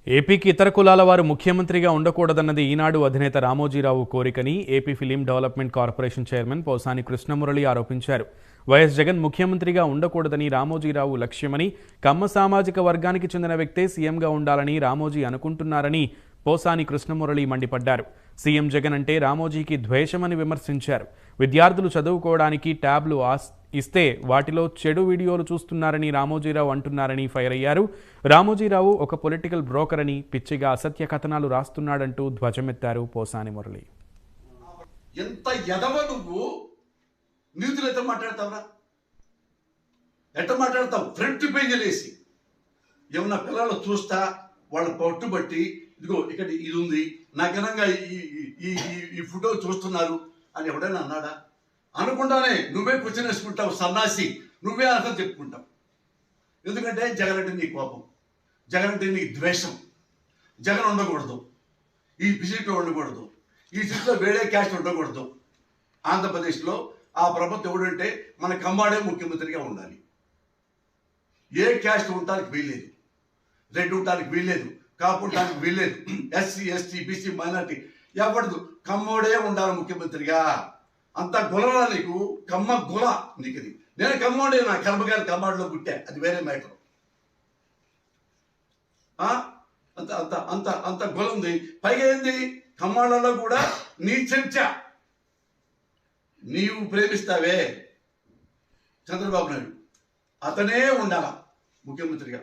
ఏపీకి ఇతర కులాల వారు ముఖ్యమంత్రిగా ఉండకూడదన్నది ఈనాడు అధినేత రామోజీరావు కోరికని AP film development corporation chairman Posani Krishna Murali ఆరోపించారు. వైఎస్ జగన్ ముఖ్యమంత్రిగా ఉండకూడదని రామోజీరావు లక్ష్యమని, కమ్మ సామాజిక వర్గానికి చెందిన వ్యక్తే సీఎంగా ఉండాలని రామోజీ అనుకుంటున్నారని పోసాని కృష్ణమురళి మండిపడ్డారు. సీఎం జగన్ అంటే రామోజీకి ద్వేషమని విమర్శించారు. విద్యార్థులు చదువుకోవడానికి ట్యాబ్లు ఇస్తే వాటిలో చెడు వీడియోలు చూస్తున్నారని రామోజీరావు అంటున్నారని ఫైర్ అయ్యారు. రామోజీరావు ఒక పొలిటికల్ బ్రోకర్ అని, పిచ్చిగా అసత్య కథనాలు రాస్తున్నాడంటూ ధ్వజమెత్తారు పోసాని మురళి. ఎంత ఎదవ నువ్వు నీతులు ఎట్లా మాట్లాడతావురా? ఎట్లా మాట్లాడతావు? ఫ్రంట్ పేజీలు వేసి ఏమన్నా పిల్లలు చూస్తా వాళ్ళ పట్టుబట్టి ఇదిగో ఇక్కడ ఇది ఉంది, నగ్నంగా ఈ ఫోటో చూస్తున్నారు అని ఎవడైనా అన్నాడా? అనుకుంటానే నువ్వే క్వశ్చన్ వేసుకుంటావు. సన్నాసి నువ్వే అర్థం చెప్పుకుంటావు. ఎందుకంటే జగన్ అంటే నీ కోపం, జగన్ అంటే నీ ద్వేషం. జగన్ ఉండకూడదు, ఈ సీట్లో ఉండకూడదు, ఈ సీట్లో వేరే క్యాస్ట్ ఉండకూడదు. ఆంధ్రప్రదేశ్లో ఆ ప్రభుత్వం ఎవడంటే మన కమ్మాడే ముఖ్యమంత్రిగా ఉండాలి. ఏ క్యాస్ట్ ఉండటానికి వీల్లేదు, రెడ్ ఉండటానికి వీల్లేదు, కాపు ఉండటానికి వీల్లేదు, ఎస్సీ ఎస్టీ బీసీ మైనార్టీ ఎవడదు, కమ్మోడే ఉండాలి ముఖ్యమంత్రిగా. అంత గులరా నీకు, కమ్మ గుల నీకు. అది నేను కమ్మోడే, నా కర్మగారి కమ్మాడిలో పుట్టా, అది వేరే మ్యాటర్. అంత అంత అంత అంత గుల ఉంది. పైగా ఏంది, కమ్మాళ్ళలో కూడా నీ చెంచా నీవు ప్రేమిస్తావే చంద్రబాబు నాయుడు, అతనే ఉండాల ముఖ్యమంత్రిగా.